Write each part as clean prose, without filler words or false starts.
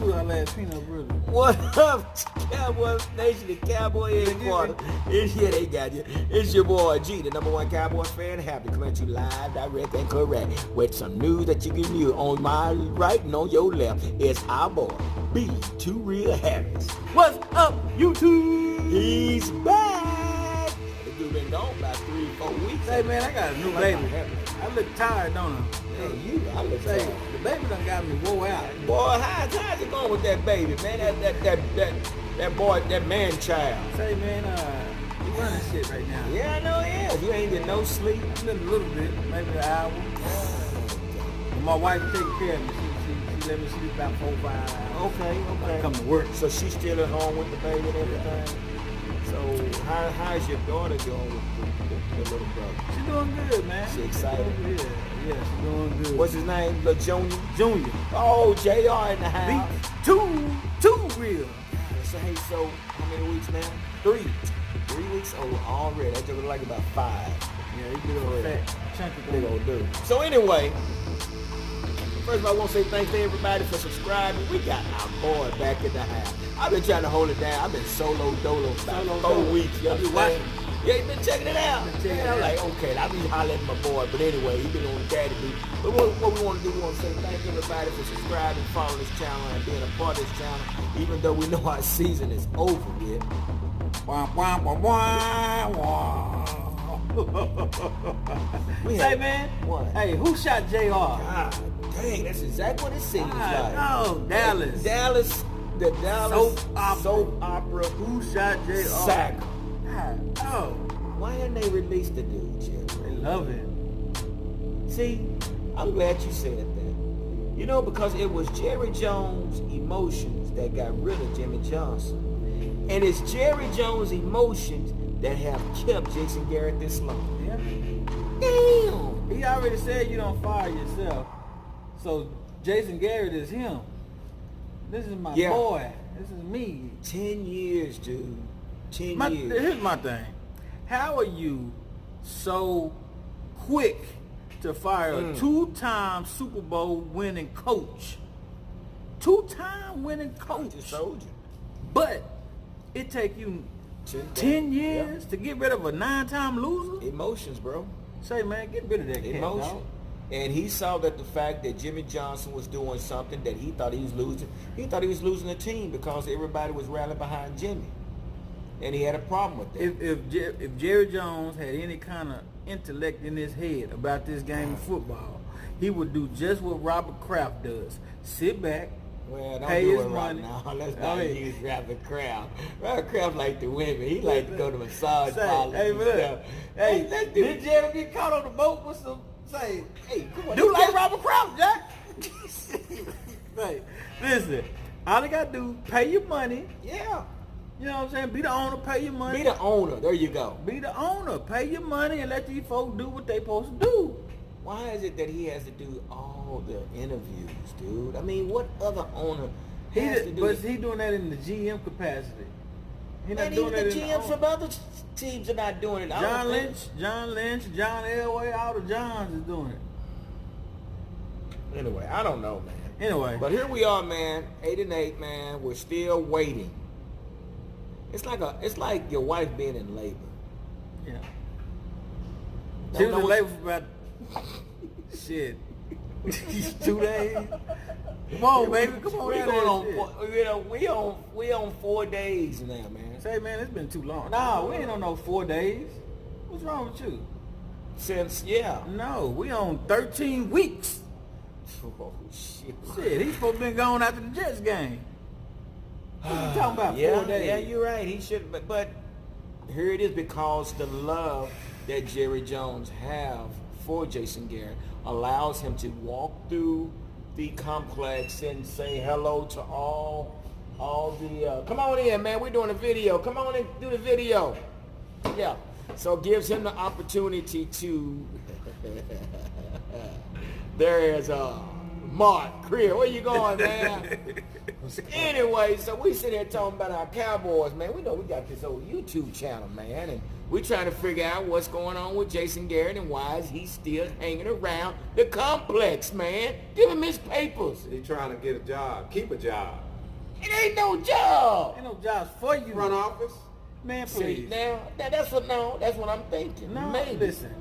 too. I last peanut butter. What up, Cowboys Nation, the Cowboy headquarters? Yeah, they got you. It's your boy G, the #1 Cowboys fan, happy to come at you live, direct, and correct with some news that you can use. On my right and on your left is our boy B, Too Real Harris. What's up, YouTube? He's back. The dude been gone about 3-4 weeks. Hey man, I got a new baby. I look tired, don't I? Hey, I look Say, tired. the baby done got me wore out. Boy, how's it going with that baby, man? That boy, that man child. Say man, you running shit right now. Yeah, I know he is. You ain't getting no sleep. I slept a little bit, maybe an hour. But my wife taking care of me. She let me sleep about 4 or 5 hours. Okay. I come to work. So she's still at home with the baby and everything. So how's your daughter doing with the little brother? She doing good, man. She excited? Yeah, she doing good. What's his name? Lil Junior? Junior. Oh, JR in the house. Two real. So hey, so how many weeks now? 3 weeks old already. That just look like about 5. Yeah, he big old fat, chunky Big old dude. So anyway, first of all, I want to say thanks to everybody for subscribing. We got our boy back in the house. I've been trying to hold it down. I've been solo dolo about 4 weeks. You understand? Yeah, he been checking it out. I'm like, okay, I be hollering at my boy, but anyway, he been on the daddy beat. But what we want to do, we want to say thank everybody for subscribing, following this channel, and being a part of this channel, even though we know our season is over with. Say man, what? Hey, who shot JR? God dang, that's exactly what it seems like. Oh, Dallas. The Dallas soap opera. Who shot JR? Saga. Oh, Why didn't they release the dude, Jim? they love it. See, I'm glad you said that. You know, because it was Jerry Jones' emotions that got rid of Jimmy Johnson. And it's Jerry Jones' emotions that have kept Jason Garrett this long. Yeah. Damn! He already said you don't fire yourself. So Jason Garrett is him. This is my boy. This is me. 10 years, dude. 10 years. Here's my thing. How are you so quick to fire a 2-time Super Bowl winning coach? 2-time winning coach. I just told you. But it take you 10 years to get rid of a 9-time loser? Emotions, bro. Say, man, get rid of that cat, Emotion. dog. And he saw that the fact that Jimmy Johnson was doing something that he thought he was losing. He thought he was losing the team because everybody was rallying behind Jimmy. And he had a problem with that. If Jerry Jones had any kind of intellect in his head about this game of football, he would do just what Robert Kraft does. Sit back, Well, don't pay do his it right money. now. Let's not use Robert Kraft. Robert Kraft like the women. He like to go to massage parlors and stuff. Hey, let's do did you ever get caught on the boat with some, Hey, come on. do like Robert Kraft, Jack? Hey, listen, all they got to do, pay your money. Yeah. You know what I'm saying? Be the owner, pay your money. Be the owner. There you go. Be the owner, pay your money, and let these folks do what they supposed to do. Why is it that he has to do all the interviews, dude? I mean, what other owner has to do But it? he doing that in the GM capacity. He not And doing even that the in GMs from other teams are not doing it. I John don't Lynch, think- John Elway, all the Johns is doing it. Anyway, I don't know, man. Anyway. But here we are, man. 8-8, man. We're still waiting. It's like your wife being in labor. Yeah. Don't She was know in what- labor for about shit. 2 days. Come on, baby. Come on. We out going of on. that shit. We on 4 days now, man. Say, man, it's been too long. Nah, we ain't on no 4 days. What's wrong with you? Since No, we on 13 weeks. Oh shit. Shit, he's supposed to been gone after the Jets game. What you talking about? 4 days? Yeah, you're right. He should, but here it is, because the love that Jerry Jones have for Jason Garrett allows him to walk through the complex and say hello to all the. Come on in, man. We're doing a video. Come on and do the video. Yeah. So it gives him the opportunity to. There is Mark Creer. Where you going, man? Anyway, so we sit here talking about our Cowboys, man. We know we got this old YouTube channel, man, and we trying to figure out what's going on with Jason Garrett and why is he still hanging around the complex, man. Give him his papers. He's trying to get a job, keep a job. It ain't no job. Ain't no jobs for you. Front office. Man, See, please. now that's what I'm thinking. No, maybe. listen.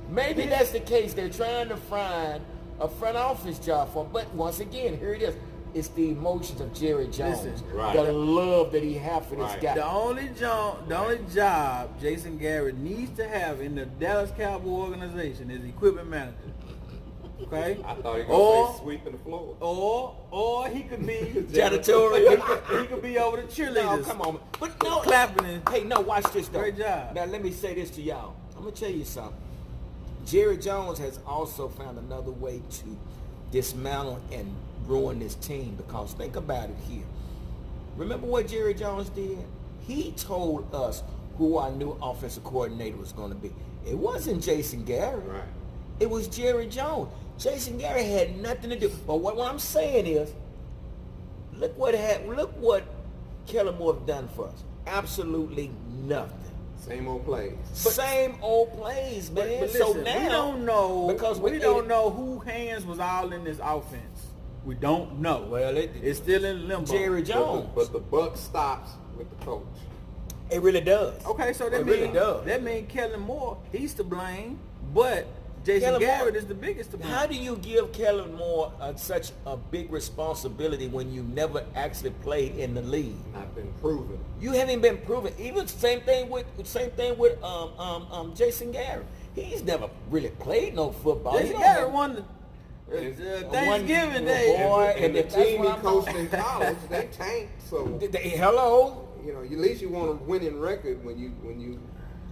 Maybe that's the case. They're trying to find a front office job for him. But once again, here it is. It's the emotions of Jerry Jones. Listen, the love that he has for this guy. The only job Jason Garrett needs to have in the Dallas Cowboys organization is equipment manager. Okay? I thought he was going to say sweeping the floor. Or he could be janitorial. he could be over the cheerleaders. No, come on. But no, clapping and hey, no, watch this though. Great job. Now let me say this to y'all. I'm gonna tell you something. Jerry Jones has also found another way to dismantle and ruin this team, because think about it here. Remember what Jerry Jones did? He told us who our new offensive coordinator was going to be. It wasn't Jason Garrett. Right. It was Jerry Jones. Jason Garrett had nothing to do. But what I'm saying is, look what Kellen Moore have done for us. Absolutely nothing. Same old plays. Same old plays, man. But so listen, now we don't know because we don't know who hands was all in this offense. We don't know. Well, it's still in limbo. Jerry Jones. But the buck stops with the coach. It really does. Okay, so that means Kellen Moore, he's to blame, but Jason Garrett is the biggest to blame. How do you give Kellen Moore such a big responsibility when you never actually played in the league? Not been proven. You haven't been proven. Even same thing with Jason Garrett. He's never really played no football. Jason Garrett won the Thanksgiving Day. Boy, and the team he coached talking in college, they tanked. So hello. you know, at least you want a winning record when you.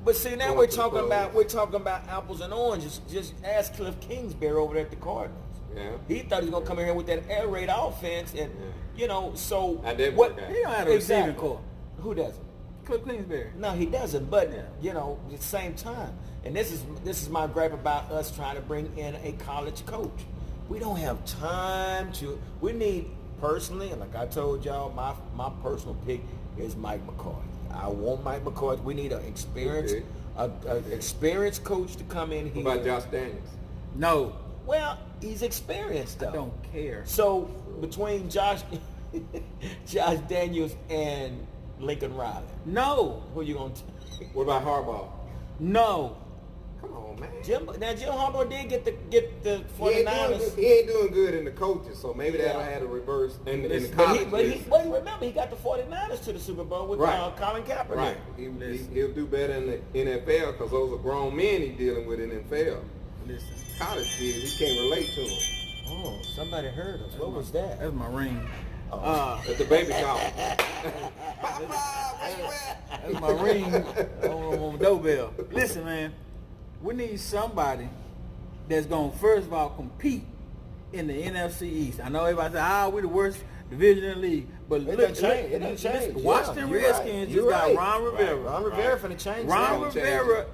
But see, now we're talking about apples and oranges. Just ask Cliff Kingsbury over there at the Cardinals. Yeah. He thought he was gonna come in here with that air raid offense, and you know, so I did work out. He don't have a receiving core. Who doesn't? Cliff Kingsbury. No, he doesn't. But you know, at the same time, and this is my gripe about us trying to bring in a college coach. We don't have time to. We need personally, and like I told y'all, my personal pick is Mike McCarthy. I want Mike McCarthy. We need an experienced coach to come in here. What about Josh Daniels? No. Well, he's experienced though. I don't care. So between Josh Daniels and Lincoln Riley, no. who you gonna? What about Harbaugh? No. Come on, man. Jim Harbaugh did get the 49ers. He ain't doing good in the coaches, so maybe that'll have a reverse in the college. But remember, he got the 49ers to the Super Bowl with Colin Kaepernick. Right. He'll do better in the NFL because those are grown men he's dealing with in the NFL. Listen. College kids, he can't relate to them. Oh, somebody heard us. What was that? That's my ring. That's the baby call. That's my ring on the doorbell. Listen, man. We need somebody that's going to, first of all, compete in the NFC East. I know everybody say, we're the worst division in the league. But It didn't change. Washington Redskins just got Ron Rivera. Ron Rivera finna change. Ron Rivera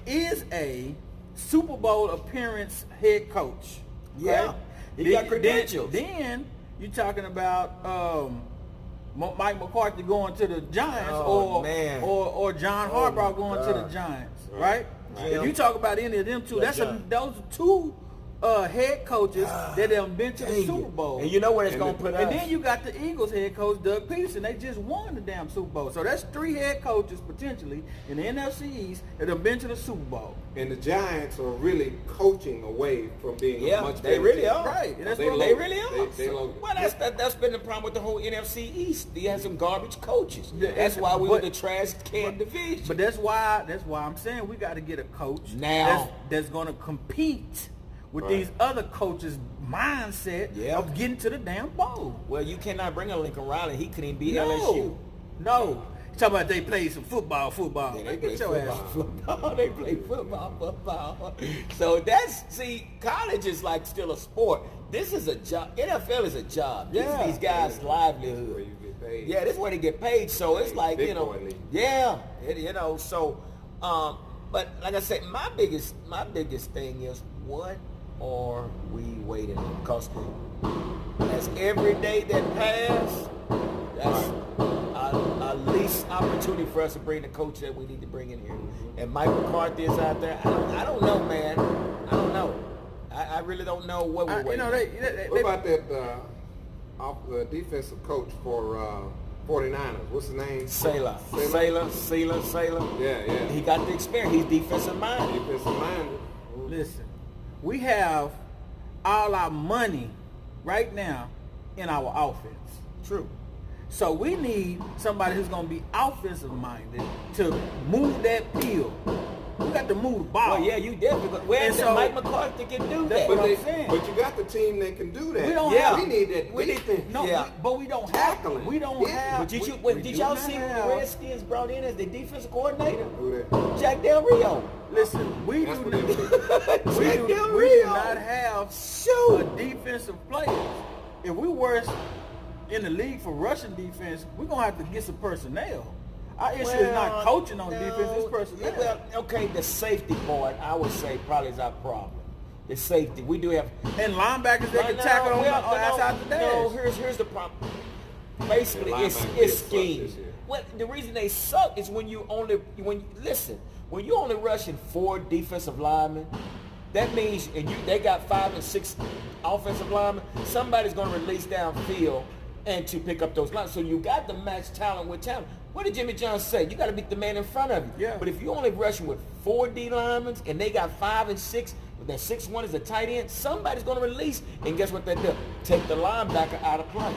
is a Super Bowl appearance head coach. Yeah. He got credentials. Then you're talking about Mike McCarthy going to the Giants or John Harbaugh going to the Giants, right? If you talk about any of them two, those are two head coaches that have been to the Super Bowl. And you know where it's going to put us. And then you got the Eagles head coach, Doug Peterson. They just won the damn Super Bowl. So that's three head coaches potentially in the NFC East that have been to the Super Bowl. And the Giants are really coaching away from being a much better they really team. are. Right. And They really are. Well, that's been the problem with the whole NFC East. They had some garbage coaches. That's why we were the trash can division. But that's why I'm saying we got to get a coach now that's going to compete with these other coaches' mindset of getting to the damn bowl. Well, you cannot bring a Lincoln Riley. He couldn't even be LSU. No. You talking about they played some football. Yeah, they play football. They play football. So college is like still a sport. This is a job. NFL is a job. This is these guys' livelihood. Where you get paid. Yeah, this is where they get paid. So it's like, Big boy league. so, but like I said, my biggest thing is what are we waiting on? Because as every day that passes, that's our least opportunity for us to bring the coach that we need to bring in here. And Mike McCarthy is out there. I don't know, man. I don't know. I really don't know what we're waiting on. What about that defensive coach for 49ers. What's his name? Sailor. Yeah. He got the experience. He's defensive minded. Defensive minded. Listen, we have all our money right now in our offense. True. So we need somebody who's going to be offensive minded to move that field. We got to move the ball. Well, yeah, you definitely. Well, so, Mike McCarthy can do that. what I'm saying. But you got the team that can do that. We don't Yeah. have. We need that defense. No, Yeah. but we don't have. Tackling. We don't Yeah. have. But did we did do y'all not see have- who the Redskins brought in as the defensive coordinator? Who that? Jack Del Rio. Listen, we That's do what not. they do. We Jack do, Del we do Rio. not have Shoot. a defensive player. If we worse in the league for rushing defense, we're gonna have to get some personnel. Our issue is not coaching on defense; it's personnel. Well, okay, the safety part, I would say, probably is our problem. The safety, we do have. And linebackers that can tackle on outside the dash. No, here's the problem. Basically, Yeah, it's linebackers suck scheme. this year. Well, the reason they suck is when you only rushing 4 defensive linemen. That means they got 5 and 6 offensive linemen. Somebody's going to release downfield and to pick up those lines. So you got to match talent with talent. What did Jimmy John say? You got to beat the man in front of you. Yeah. But if you only rushing with 4 D linemen and they got 5 and 6, but that 6-1 is a tight end, somebody's going to release. And guess what they do? Take the linebacker out of play.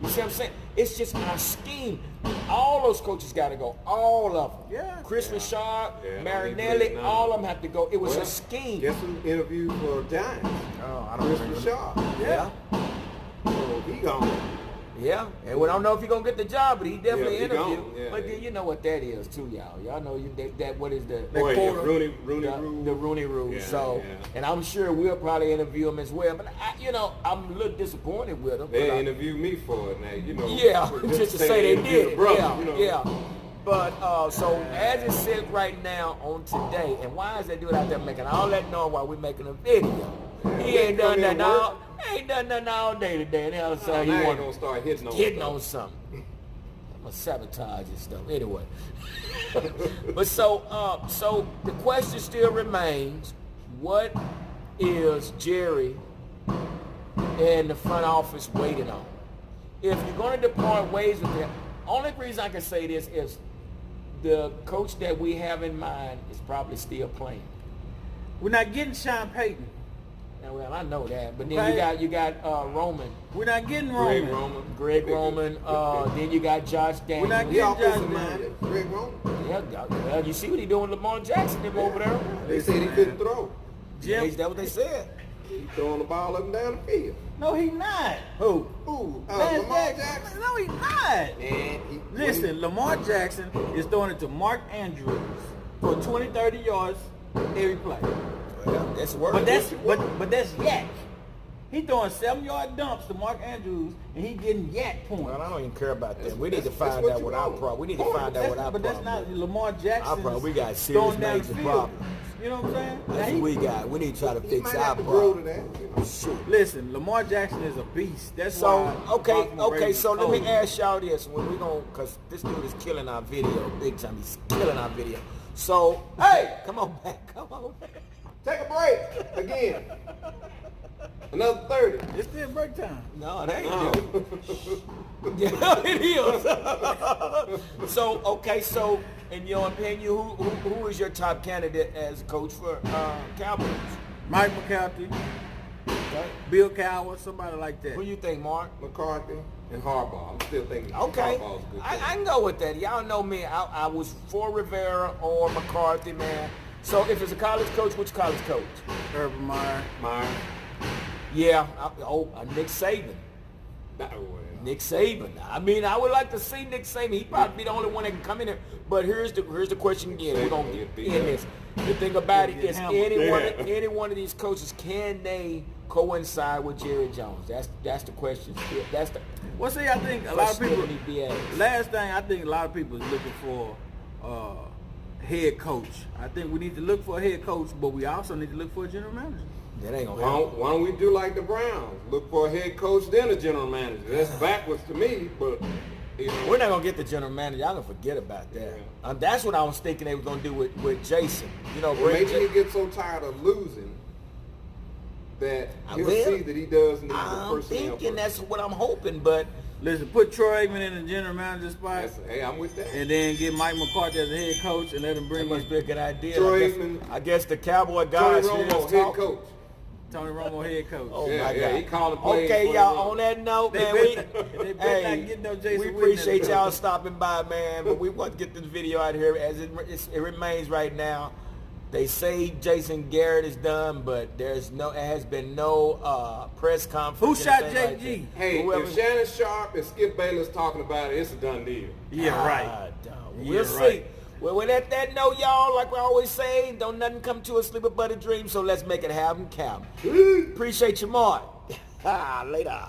You see what I'm saying? It's just our scheme. All those coaches got to go. All of them. Yeah. Chris Richard, Yeah, Marinelli, no. all of them have to go. It was Well, a scheme. Guess who interviewed for Giants? Oh, I Chris Richard. Yeah. So he gone. Yeah, and we don't know if he's gonna get the job, but he definitely Yeah, he interviewed. gone. Yeah, but yeah. then you know what that is too, y'all. Y'all know that what is the Oh, yeah, quarter- Rooney the, Rule. the Rooney Rule. Yeah, so, yeah. and I'm sure we'll probably interview him as well. But I'm a little disappointed with him. They but I- interviewed me for it now, Yeah, just to say they interviewed did. the brother, Yeah. But so as it sits right now on today, and why is that dude out there making all that noise while we're making a video? He ain't done nothing all. Ain't done nothing all day today. And hell, so he Now want gonna start hitting on something. I'm gonna sabotage this stuff anyway. But so the question still remains: what is Jerry and the front office waiting on? If you're going to depart ways with him, only reason I can say this is the coach that we have in mind is probably still playing. We're not getting Sean Payton. Now, well, I know that, but then Okay. you got Roman, We're not getting Greg Roman. Roman. Greg Roman. Then you got Josh Daniels. not He getting offensive Josh minded. Greg Roman. Yeah, well, you see what he doing with Lamar Jackson them over there? They said he couldn't throw. Jim- Is that what they said? He throwing the ball up and down the field. No, he's not. Who? Ooh, Lance Lamar Jackson. No, he's not. And Listen, Lamar Jackson is throwing it to Mark Andrews for 20, 30 yards every play. Well, that's work. But that's yak. He throwing 7-yard dumps to Mark Andrews, and he getting yak points. Well, I don't even care about that. We need to that's find what out you what our want. problem. We need to find out what our But that's problem not is. Lamar Jackson. We got serious major problems. You know what I'm saying? Now That's what we got. We need to try to he fix might our have to grow to problem. that. You know. Shoot. Listen, Lamar Jackson is a beast. That's So why. okay, Baltimore Ravens so let me cold. ask y'all this: when we gonna, cause this dude is killing our video big time. He's killing our video. So hey, come on back, come on back. Take a break again. Another 30. It's still break time. No, it ain't. Oh. Yeah, it is. So in your opinion, who is your top candidate as a coach for Cowboys? Mike McCarthy, Okay. Bill Cowher, somebody like that. Who you think, Mark? McCarthy and Harbaugh. I'm still thinking Okay, Harbaugh's a good I coach. can go with that. Y'all know me. I was for Rivera or McCarthy, man. So if it's a college coach, which college coach? Urban Meyer. Meyer. Yeah, Nick Saban. That way. Nick Saban. I mean, I would like to see Nick Saban. He'd probably be the only one that can come in there. But here's the question again. We're gonna get in this. The thing about it is, any one of these coaches, can they coincide with Jerry Jones? That's the question. That's the Well, see, I think a lot of people. question that need to be asked. Last thing, I think a lot of people is looking for head coach. I think we need to look for a head coach, but we also need to look for a general manager. That ain't gonna Why happen. don't, why don't we do like the Browns? Look for a head coach, then a general manager. That's backwards to me, but you know. We're not gonna get the general manager. Y'all gonna forget about that. That's what I was thinking they were gonna do with Jason. You know, Well, bring maybe Jason. he gets so tired of losing that I he'll will. see that he does need the I'm personnel. thinking that's what I'm hoping, but Listen, put Troy Aikman in the general manager spot, Hey, I'm with that. and then get Mike McCarthy as the head coach, and let him that bring must in be a good idea. Troy I guess, Aikman, I guess the Cowboy Tony guys Romo, here head talk. coach. Tony Romo head coach. Oh Yeah, my yeah, God. he calling plays Okay, for y'all. him. On that note, They man, better not get no Jason we Witten appreciate in the y'all coach. stopping by, man. But we want to get this video out here as it remains right now. They say Jason Garrett is done, but it has been no press conference. Who shot anything like JG? that. Hey, Whoever- if Shannon Sharp and Skip Bayless talking about it, it's a done deal. Yeah, right. dog. Yeah, We'll see. right. Well, at that note, y'all, like we always say, don't nothing come to a sleeper but a dream, so let's make it happen count. Appreciate you, Mark. Later.